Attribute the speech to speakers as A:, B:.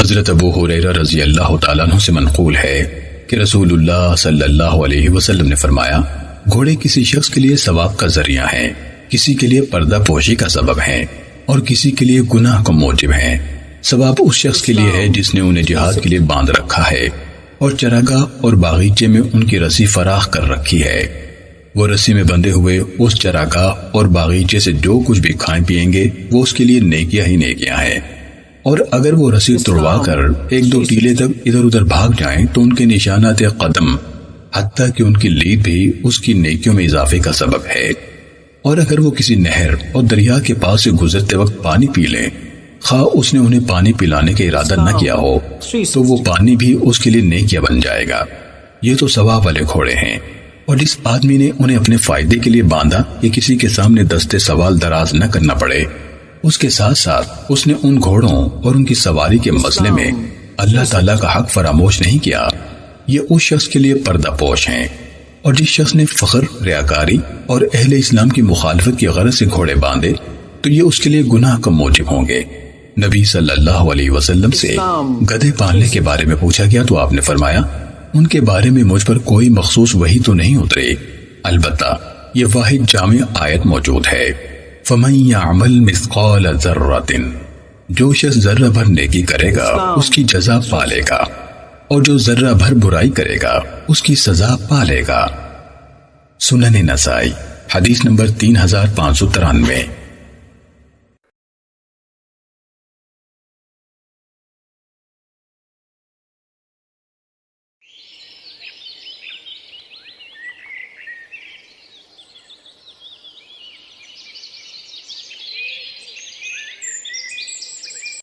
A: حضرت ابو ہریرہ رضی اللہ تعالیٰ عنہ سے منقول ہے کہ رسول اللہ صلی اللہ علیہ وسلم نے فرمایا، گھوڑے کسی شخص کے لیے ثواب کا ذریعہ ہیں، کسی کے لیے پردہ پوشی کا سبب ہیں اور کسی کے لیے گناہ کا موجب ہیں۔ ثواب اس شخص کے لیے ہے جس نے انہیں جہاد کے لیے باندھ رکھا ہے اور چراگاہ اور باغیچے میں ان کی رسی فراخ کر رکھی ہے۔ وہ رسی میں بندھے ہوئے اس چراگاہ اور باغیچے سے جو کچھ بھی کھائیں پیئیں گے وہ اس کے لیے نیکیاں ہی نیکیاں ہیں، اور اگر وہ رسی توڑوا کر ایک دو ٹیلے تک ادھر ادھر بھاگ جائیں تو ان کے نشانات قدم حتیٰ کہ ان کی لید بھی اس کی نیکیوں میں اضافے کا سبب ہے۔ اور اگر وہ کسی نہر اور دریا کے پاس سے گزرتے وقت پانی پی لیں، خواہ اس نے انہیں پانی پلانے کا ارادہ نہ کیا ہو، تو وہ پانی بھی اس کے لیے نیکیاں بن جائے گا۔ یہ تو ثواب والے گھوڑے ہیں، اور جس آدمی نے انہیں اپنے فائدے کے لیے باندھا کہ کسی کے سامنے دستے سوال دراز نہ کرنا پڑے، اس کے ساتھ ساتھ اس نے ان گھوڑوں اور ان کی سواری کے مسئلے میں اللہ تعالیٰ کا حق فراموش نہیں کیا، یہ اس شخص کے لیے پردہ پوش ہیں۔ اور جس شخص نے فخر، ریاکاری اور اہل اسلام کی مخالفت کی غرض سے گھوڑے باندھے تو یہ اس کے لیے گناہ کا موجب ہوں گے۔ نبی صلی اللہ علیہ وسلم سے گدھے پالنے کے بارے میں پوچھا گیا تو آپ نے فرمایا، ان کے بارے میں مجھ پر کوئی مخصوص وحی تو نہیں اتری، البتہ یہ واحد جامع آیت موجود ہے، فَمَن يَعْمَلْ مِثْقَالَ ذَرَّةٍ، جو شخص ذرہ بھر نیکی کرے گا اس کی جزا پالے گا، اور جو ذرہ بھر برائی کرے گا اس کی سزا پالے گا۔ سنن نسائی حدیث نمبر 3593۔